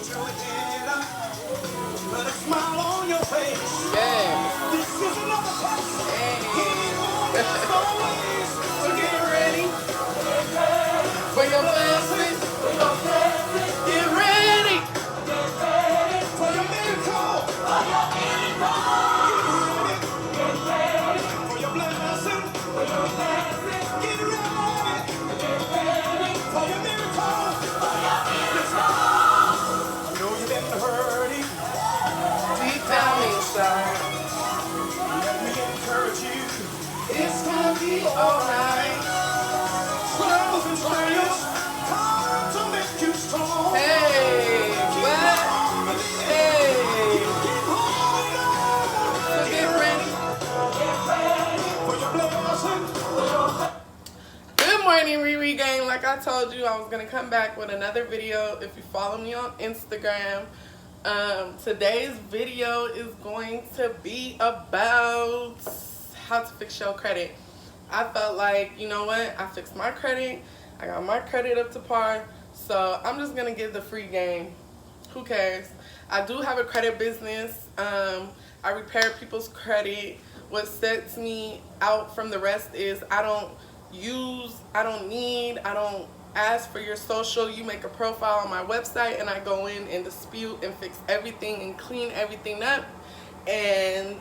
your head up. Put a smile on your face. Yeah. This is another test. Hey. Always. So get ready for your blessings. Get ready. For your miracle. For your blessing. Get ready. For your miracle. I know you've been hurting. Deep down inside, Let me encourage you. it's gonna be alright. Trials and trials come to make you strong. Hey, what? Hey, Keep holding on so get ready. for your blessing. Good morning, Riri gang. Like I told you, I was gonna come back with another video. If you follow me on Instagram, today's video is going to be about how to fix your credit. I felt like, you know what? I fixed my credit. I got my credit up to par. So I'm just gonna give the free game. Who cares? I do have a credit business. I repair people's credit. What sets me out from the rest is I don't ask for your social. You make a profile on my website and I go in and dispute and fix everything and clean everything up. And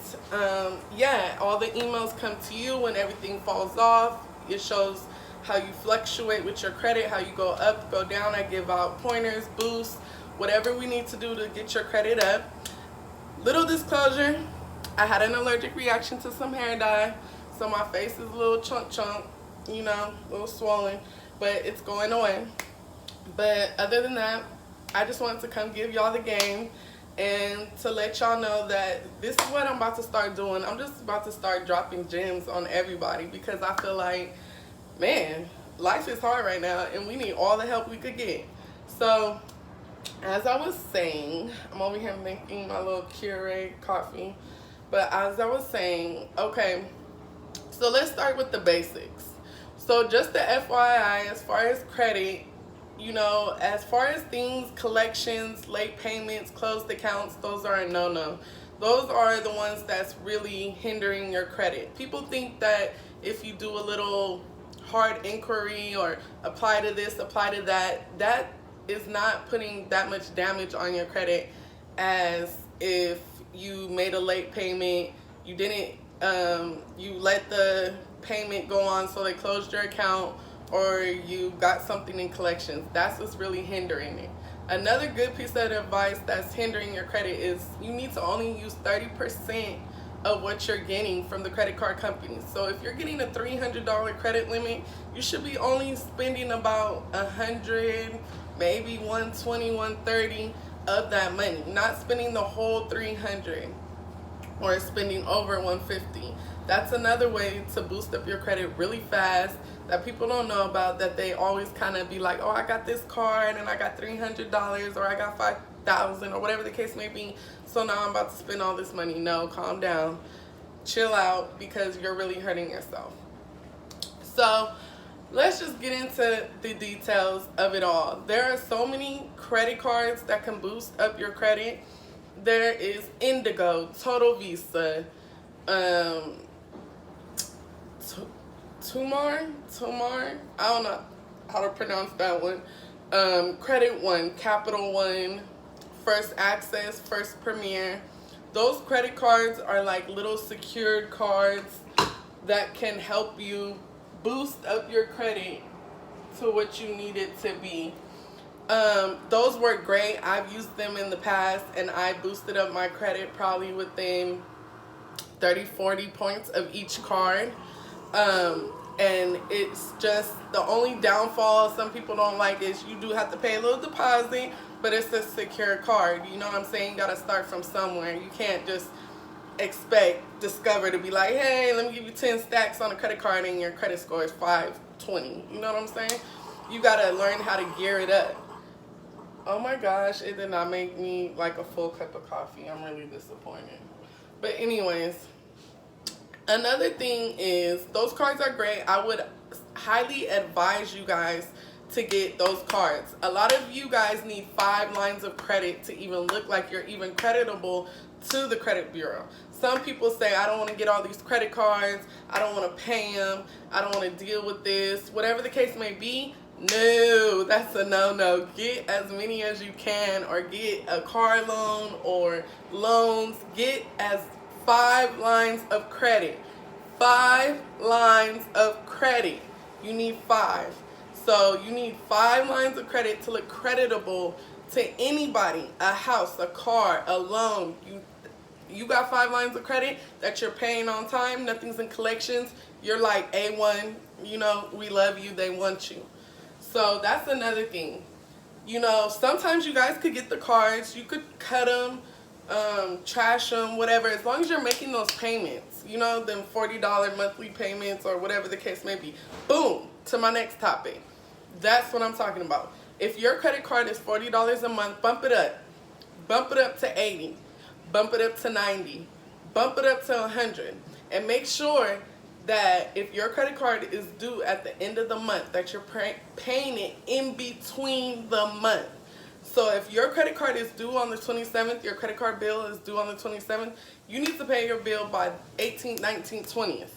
yeah, all the emails come to you when everything falls off. It shows how you fluctuate with your credit, how you go up, go down. I give out pointers, boosts, whatever we need to do to get your credit up. Little disclosure, I had an allergic reaction to some hair dye, so my face is a little chunk, you know, a little swollen, but it's going away. But other than that, I just wanted to come give y'all the game and to let y'all know that this is what I'm about to start doing. I'm just about to start dropping gems on everybody because I feel like, man, life is hard right now and we need all the help we could get. So as I was saying, I'm over here making my little Keurig coffee. But as I was saying, okay, so let's start with the basics. So just the FYI, as far as credit, you know, as far as things, collections, late payments, closed accounts, those are a no-no. Those are the ones that's really hindering your credit. People think that if you do a little hard inquiry or apply to this, apply to that, that is not putting that much damage on your credit as if you made a late payment, you didn't, you let the payment go on so they closed your account, or you got something in collections. That's what's really hindering it. Another good piece of advice that's hindering your credit is you need to only use 30% of what you're getting from the credit card companies. So if you're getting a $300 credit limit, you should be only spending about $100, maybe $120, $130 of that money, not spending the whole $300 or spending over $150. That's another way to boost up your credit really fast that people don't know about, that they always kind of be like, oh, I got this card and I got $300 or I got $5,000 or whatever the case may be, so now I'm about to spend all this money. No, calm down, chill out, because you're really hurting yourself. So let's just get into the details of it all. There are so many credit cards that can boost up your credit. There is Indigo, Total Visa, Tumar, I don't know how to pronounce that one. Credit One, Capital One, First Access, First Premier. Those credit cards are like little secured cards that can help you boost up your credit to what you need it to be. Those work great. I've used them in the past and I boosted up my credit probably within 30-40 points of each card. And it's just the only downfall some people don't like is you do have to pay a little deposit, but it's a secure card. You know what I'm saying? You gotta start from somewhere. You can't just expect Discover to be like, hey, let me give you 10 stacks on a credit card and your credit score is 520. You know what I'm saying? You gotta learn how to gear it up. Oh my gosh, it did not make me like a full cup of coffee. I'm really disappointed. But anyways, another thing is those cards are great. I would highly advise you guys to get those cards. A lot of you guys need 5 lines of credit to even look like you're even creditable to the credit bureau. Some people say, I don't want to get all these credit cards, I don't want to pay them, I don't want to deal with this, whatever the case may be. No, that's a no-no. Get as many as you can, or get a car loan or loans. Get as 5 lines of credit. 5 lines of credit. You need 5. So you need 5 lines of credit to look creditable to anybody. A house, a car, a loan. You got 5 lines of credit that you're paying on time. Nothing's in collections. You're like A1. You know, we love you. They want you. So that's another thing. You know, sometimes you guys could get the cards. You could cut them, trash them, whatever. As long as you're making those payments. You know, them $40 monthly payments or whatever the case may be. Boom. To my next topic. That's what I'm talking about. If your credit card is $40 a month, bump it up. Bump it up to $80. Bump it up to $90. Bump it up to $100. And make sure that if your credit card is due at the end of the month, that you're paying it in between the month. So if your credit card is due on the 27th, your credit card bill is due on the 27th, you need to pay your bill by 18th, 19th, 20th.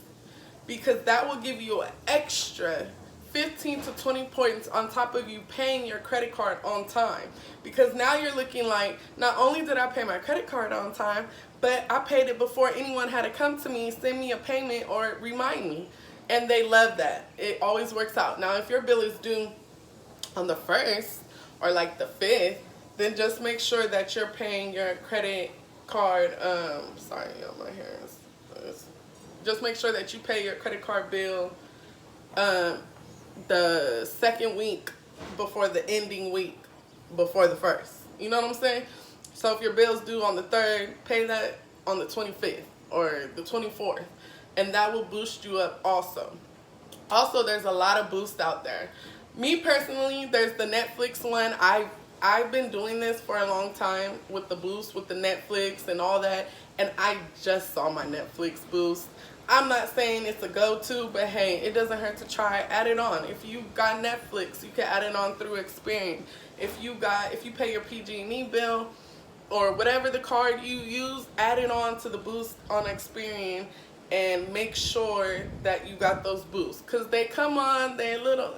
Because that will give you an extra 15 to 20 points on top of you paying your credit card on time. Because now you're looking like, not only did I pay my credit card on time, but I paid it before anyone had to come to me, send me a payment, or remind me. And they love that. It always works out. Now, if your bill is due on the 1st or like the 5th, then just make sure that you're paying your credit card, sorry, my hair is, just make sure that you pay your credit card bill the 2nd week before the ending week before the 1st. You know what I'm saying? So if your bill's due on the 3rd, pay that on the 25th or the 24th, and that will boost you up also. Also, there's a lot of boosts out there. Me personally, there's the Netflix one. I've been doing this for a long time with the boost, with the Netflix and all that, and I just saw my Netflix boost. I'm not saying it's a go-to, but hey, it doesn't hurt to try. Add it on. If you got Netflix, you can add it on through Experian. If you pay your PG&E bill or whatever the card you use, add it on to the boost on Experian and make sure that you got those boosts. Because they come on, they're a little,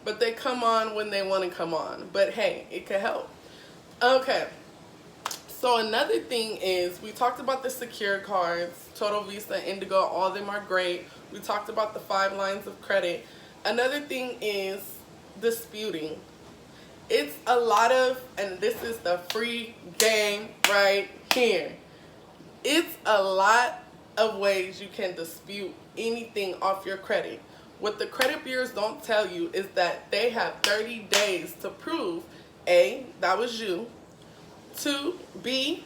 but they come on when they want to come on. But hey, it could help. Okay. So another thing is, we talked about the secure cards, Total Visa, Indigo, all of them are great. We talked about the 5 lines of credit. Another thing is disputing. It's a lot of, and this is the free game right here. It's a lot of ways you can dispute anything off your credit. What the credit bureaus don't tell you is that they have 30 days to prove, A, that was you, 2, B,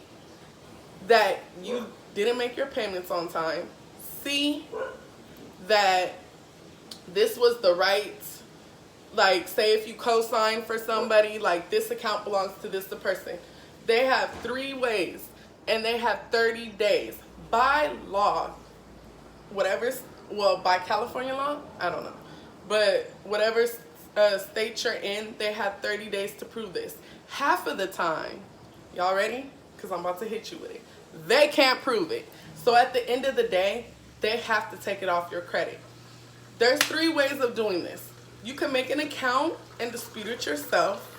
that you didn't make your payments on time, C, that this was the right, like say if you co-sign for somebody, like this account belongs to this person. They have 3 ways and they have 30 days. By law, whatever's, well, by California law, I don't know, but whatever state you're in, they have 30 days to prove this. Half of the time, y'all ready? Because I'm about to hit you with it. They can't prove it. So at the end of the day, they have to take it off your credit. There's 3 ways of doing this. You can make an account and dispute it yourself.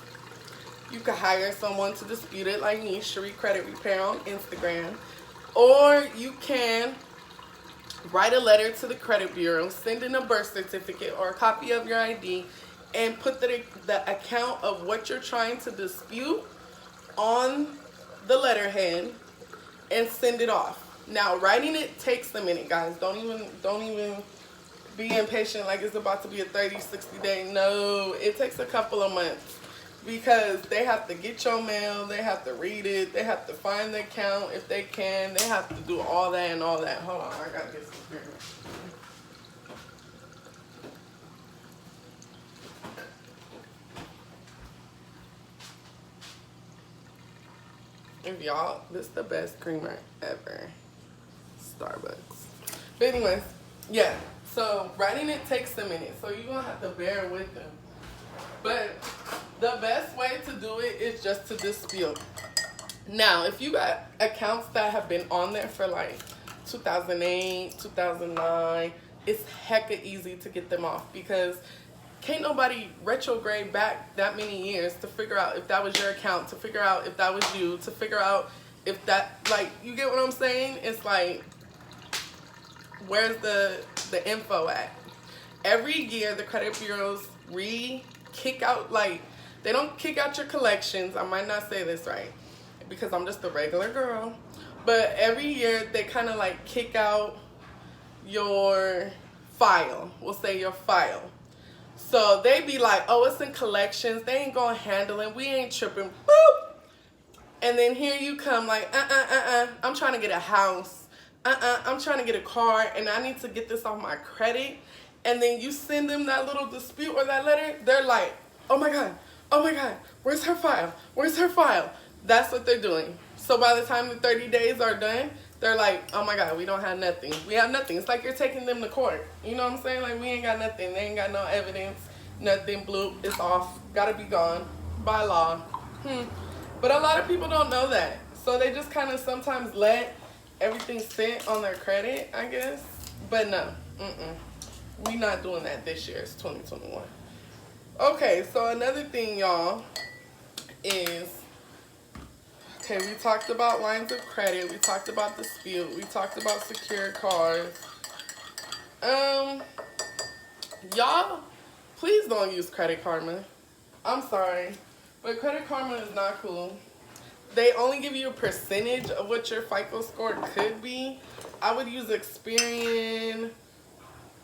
You can hire someone to dispute it like me, Cherie Credit Repair on Instagram. Or you can write a letter to the credit bureau, send in a birth certificate or a copy of your ID, and put the account of what you're trying to dispute on the letterhead and send it off. Now, writing it takes a minute, guys. Don't even be impatient like it's about to be a 30, 60 day. No, it takes a couple of months because they have to get your mail, they have to read it, they have to find the account if they can, they have to do all that and all that. Hold on, I gotta get some beer. If y'all, this is the best creamer ever. Starbucks. But anyways, yeah. So writing it takes a minute. So you're gonna have to bear with them. But the best way to do it is just to dispute. Now, if you got accounts that have been on there for like 2008, 2009, it's hecka easy to get them off because can't nobody retrograde back that many years to figure out if that was your account, to figure out if that was you, to figure out if that, like, you get what I'm saying? It's like, where's the info at? Every year, the credit bureaus kick out, like, they don't kick out your collections. I might not say this right because I'm just a regular girl. But every year, they kind of like kick out your file. We'll say your file. So they be like, oh, it's in collections. They ain't gonna handle it. We ain't tripping. Boop. And then here you come like, I'm trying to get a house. I'm trying to get a car and I need to get this off my credit. And then you send them that little dispute or that letter. They're like, oh my God, where's her file? Where's her file? That's what they're doing. So by the time the 30 days are done, they're like, oh my God, we don't have nothing. We have nothing. It's like you're taking them to court. You know what I'm saying? Like, we ain't got nothing. They ain't got no evidence, nothing, bloop, it's off, gotta be gone by law. But a lot of people don't know that. So they just kind of sometimes let everything sit on their credit, I guess. But no, we not doing that this year. It's 2021. Okay, so another thing, y'all, is, okay, we talked about lines of credit. We talked about dispute. We talked about secured cards. Y'all, please don't use Credit Karma. I'm sorry, but Credit Karma is not cool. They only give you a percentage of what your FICO score could be. I would use Experian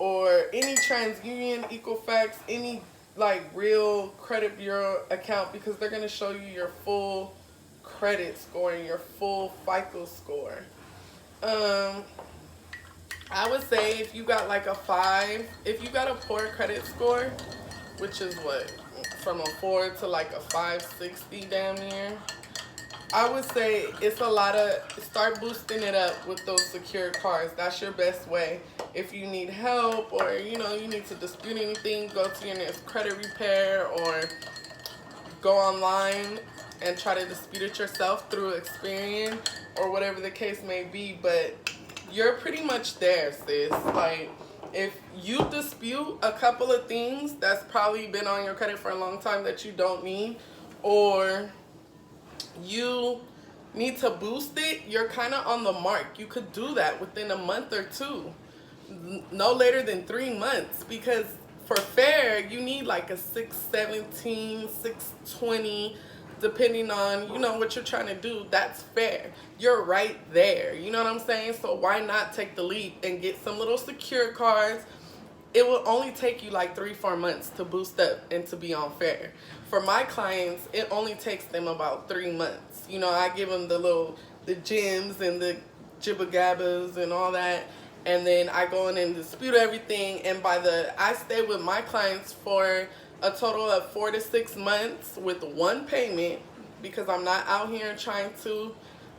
or any TransUnion, Equifax, any like real credit bureau account because they're gonna show you your full credit score and your full FICO score. I would say if you got like a 5, if you got a poor credit score, which is what, from a 4 to like a 560 damn near, I would say it's a lot of, start boosting it up with those secured cards. That's your best way. If you need help or, you know, you need to dispute anything, go to your nearest credit repair or go online and try to dispute it yourself through Experian or whatever the case may be. But you're pretty much there, sis. Like, if you dispute a couple of things that's probably been on your credit for a long time that you don't need, or you need to boost it, you're kind of on the mark. You could do that within a month or two, no later than 3 months, because for fair, you need like a 617, 620, depending on, you know, what you're trying to do. That's fair. You're right there. You know what I'm saying? So why not take the leap and get some little secure cards? It will only take you like 3-4 months to boost up and to be on fair. For my clients, it only takes them about 3 months. You know, I give them the gems and the jibba gabbas and all that. And then I go in and dispute everything. And I stay with my clients for a total of 4 to 6 months with one payment, because I'm not out here trying to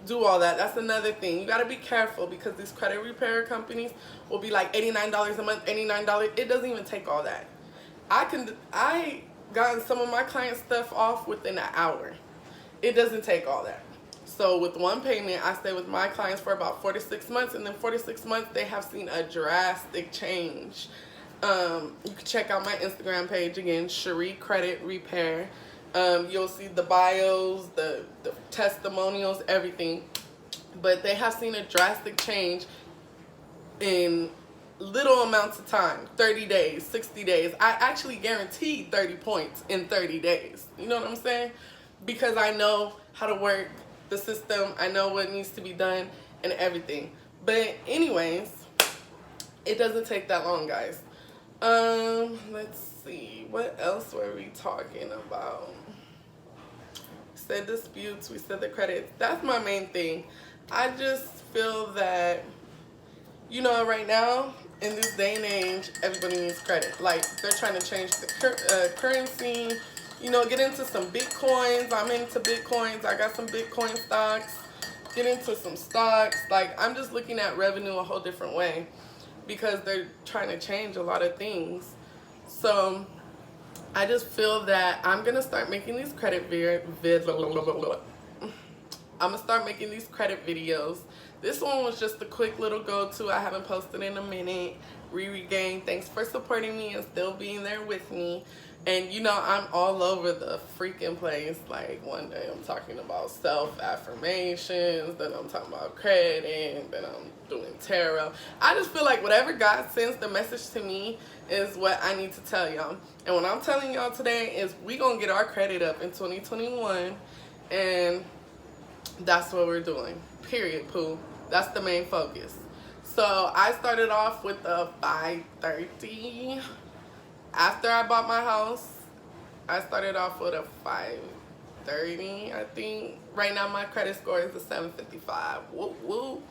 do all that. That's another thing. You got to be careful because these credit repair companies will be like $89 a month, $89. It doesn't even take all that. I gotten some of my client stuff off within an hour. It doesn't take all that. So with one payment, I stay with my clients for about 4 to 6 months, and then 4 to 6 months, they have seen a drastic change. You can check out my Instagram page again, Cherie Credit Repair. You'll see the bios, the testimonials, everything. But they have seen a drastic change in little amounts of time, 30 days, 60 days. I actually guaranteed 30 points in 30 days. You know what I'm saying? Because I know how to work the system. I know what needs to be done and everything. But anyways, it doesn't take that long, guys. Let's see. What else were we talking about? We said disputes. We said the credits. That's my main thing. I just feel that, you know, right now, in this day and age, everybody needs credit. Like, they're trying to change the currency, you know, get into some Bitcoins. I'm into Bitcoins. I got some Bitcoin stocks. Get into some stocks. Like, I'm just looking at revenue a whole different way because they're trying to change a lot of things. So I just feel that I'm gonna start making these I'm gonna start making these credit videos. This one was just a quick little go-to. I haven't posted in a minute. Riri gang, thanks for supporting me and still being there with me. And you know, I'm all over the freaking place. Like one day I'm talking about self-affirmations, then I'm talking about credit, then I'm doing tarot. I just feel like whatever God sends the message to me is what I need to tell y'all. And what I'm telling y'all today is we gonna get our credit up in 2021, and that's what we're doing. Period, poo. That's the main focus. So I started off with a 530. After I bought my house, I started off with a 530, I think. Right now my credit score is a 755. Woo woo.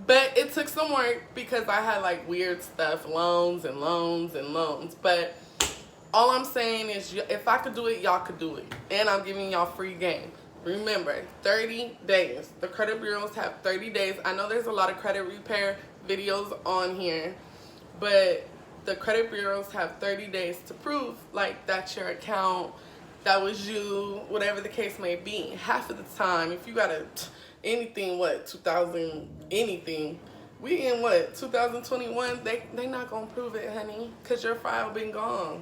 But it took some work because I had like weird stuff, loans and loans and loans. But all I'm saying is if I could do it, y'all could do it. And I'm giving y'all free game. Remember, 30 days. The credit bureaus have 30 days. I know there's a lot of credit repair videos on here, but the credit bureaus have 30 days to prove like that's your account, that was you, whatever the case may be. Half of the time, if you got anything, 2000 anything, we in 2021, they not gonna prove it, honey, because your file been gone.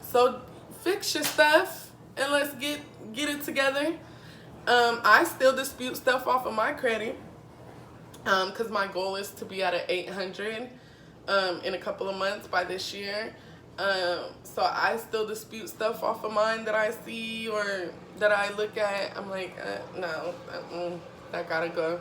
So fix your stuff and let's get it together. I still dispute stuff off of my credit because my goal is to be at an 800 in a couple of months by this year. So I still dispute stuff off of mine that I see or that I look at. I'm like, no, that gotta go.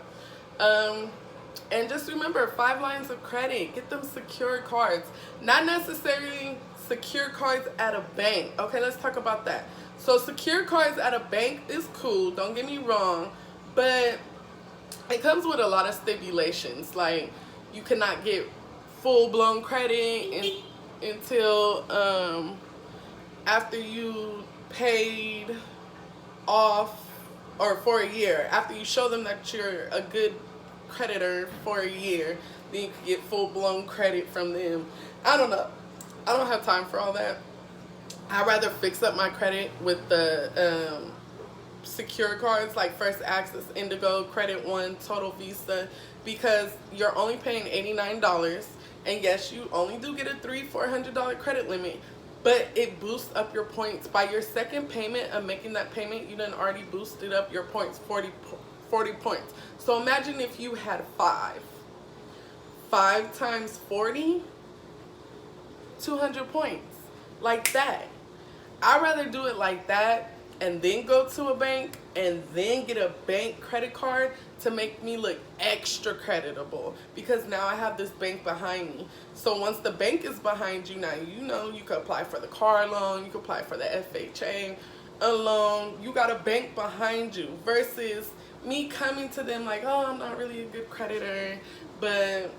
And just remember, 5 lines of credit. Get them secure cards. Not necessarily secure cards at a bank. Okay, let's talk about that. So secure cards at a bank is cool, don't get me wrong, but it comes with a lot of stipulations. Like, you cannot get full-blown credit until after you paid off, or for a year. After you show them that you're a good creditor for a year, then you can get full-blown credit from them. I don't know. I don't have time for all that. I'd rather fix up my credit with the secure cards like First Access, Indigo, Credit One, Total Visa, because you're only paying $89. And yes, you only do get a $400 credit limit, but it boosts up your points. By your second payment of making that payment, you done already boosted up your points 40 points. So imagine if you had 5 times 40, 200 points, like that. I'd rather do it like that and then go to a bank and then get a bank credit card to make me look extra creditable, because now I have this bank behind me. So once the bank is behind you, now you know you can apply for the car loan, you can apply for the FHA loan. You got a bank behind you versus me coming to them like, oh, I'm not really a good creditor, but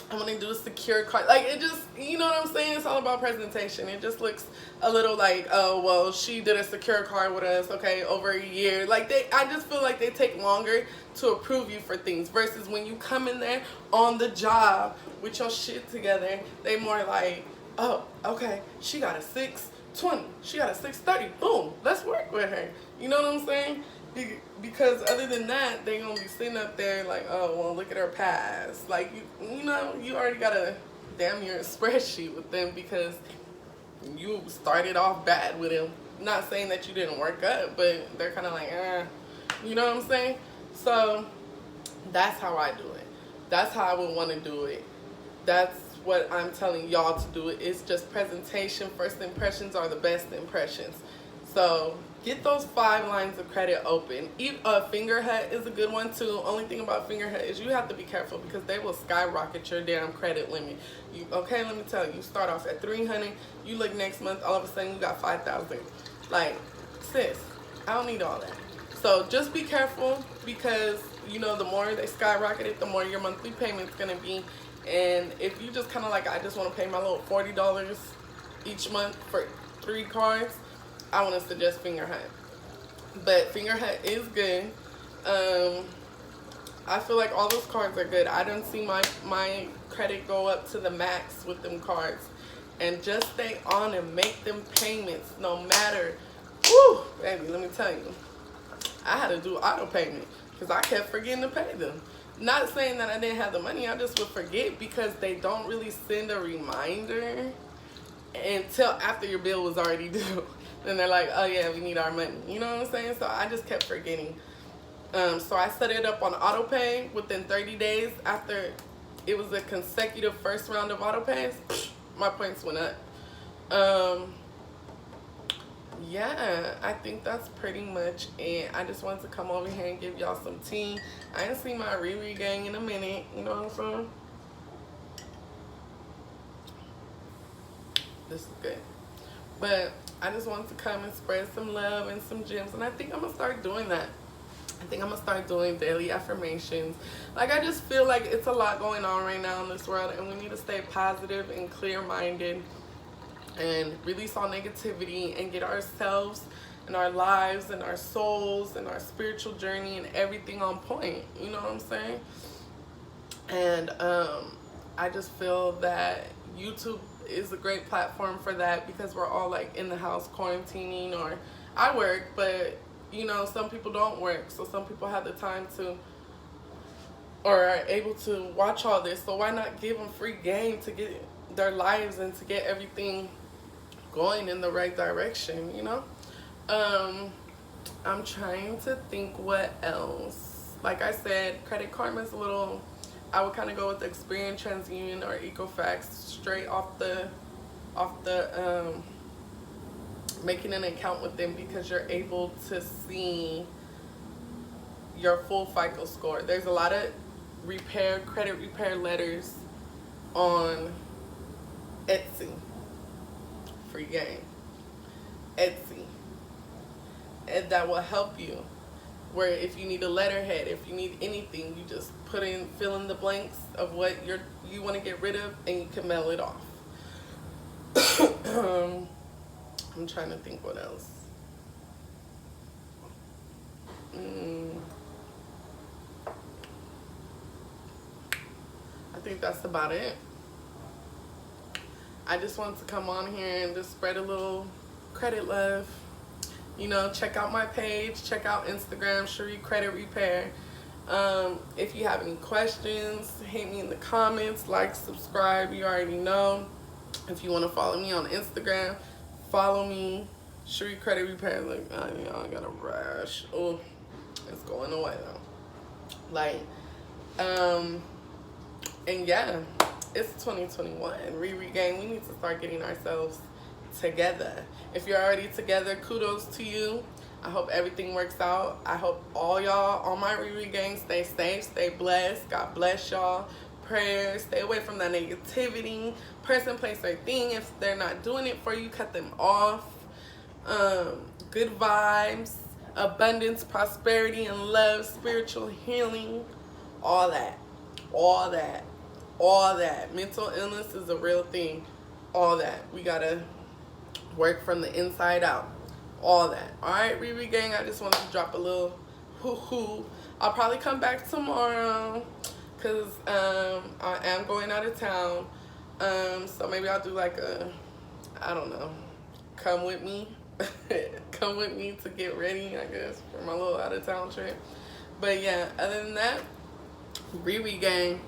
I want to do a secure card. Like, it just, you know what I'm saying? It's all about presentation. It just looks a little like, oh, well, she did a secure card with us, okay, over a year. Like, I just feel like they take longer to approve you for things versus when you come in there on the job with your shit together, they more like, oh, okay, she got a 620, she got a 630, boom, let's work with her. You know what I'm saying? Because other than that, they gonna be sitting up there like, oh, well, look at her past. Like, you know, you already got a damn near spreadsheet with them because you started off bad with them. Not saying that you didn't work up, but they're kind of like, you know what I'm saying? So that's how I do it. That's how I would want to do it. That's what I'm telling y'all to do. It's just presentation. First impressions are the best impressions. So get those 5 lines of credit open. Fingerhut is a good one too. Only thing about Fingerhut is you have to be careful because they will skyrocket your damn credit limit. Okay, let me tell you, you start off at 300, you look next month, all of a sudden you got 5,000. Like, sis, I don't need all that. So just be careful because, you know, the more they skyrocket it, the more your monthly payment's gonna be. And if you just kind of like, I just want to pay my little $40 each month for 3 cards, I want to suggest Fingerhut. But Fingerhut is good. I feel like all those cards are good. I don't see my credit go up to the max with them cards. and just stay on and make them payments no matter. Woo, baby, let me tell you, I had to do auto payment because I kept forgetting to pay them. Not saying that I didn't have the money, I just would forget because they don't really send a reminder until after your bill was already due. Then they're like, oh yeah, we need our money. You know what I'm saying? So I just kept forgetting. So I set it up on auto pay within 30 days after it was a consecutive first round of auto pays. My points went up. Yeah, I think that's pretty much it. I just wanted to come over here and give y'all some tea. I ain't seen my Riri gang in a minute, you know what I'm saying? This is good. But I just wanted to come and spread some love and some gems, and I think I'm gonna start doing that. I think I'm gonna start doing daily affirmations. Like, I just feel like it's a lot going on right now in this world, and we need to stay positive and clear-minded and release all negativity and get ourselves and our lives and our souls and our spiritual journey and everything on point. You know what I'm saying? And I just feel that YouTube is a great platform for that because we're all like in the house quarantining, or I work, but you know, some people don't work, so some people have the time to or are able to watch all this. So why not give them free game to get their lives and to get everything going in the right direction, you know? I'm trying to think what else. Like I said, Credit Karma's a little, I would kind of go with the Experian, TransUnion, or Equifax straight off the making an account with them, because you're able to see your full FICO score. There's a lot of credit repair letters on Etsy. Free game. Etsy. And that will help you. Where if you need a letterhead, if you need anything, you just fill in the blanks of what you want to get rid of, and you can mail it off. I'm trying to think what else. I think that's about it. I just wanted to come on here and just spread a little credit love. You know, check out my page, check out Instagram, Cherie Credit Repair. If you have any questions, hit me in the comments, like, subscribe, you already know. If you want to follow me on Instagram, follow me, Cherie Credit Repair. Like, I got a rash. Oh, it's going away though. Like, and yeah, it's 2021. Riri gang, we need to start getting ourselves together. If you're already together, kudos to you. I hope everything works out. I hope all my Riri gang, stay safe, stay blessed. God bless y'all. Prayers. Stay away from that negativity. Person, place, or thing. If they're not doing it for you, cut them off. Good vibes, abundance, prosperity, and love, spiritual healing, all that. Mental illness is a real thing. All that. We gotta work from the inside out. All that. Alright, Riri gang, I just wanted to drop a little hoo-hoo. I'll probably come back tomorrow because I am going out of town. So maybe I'll do like I don't know, come with me. Come with me to get ready, I guess, for my little out of town trip. But yeah, other than that, Riri gang.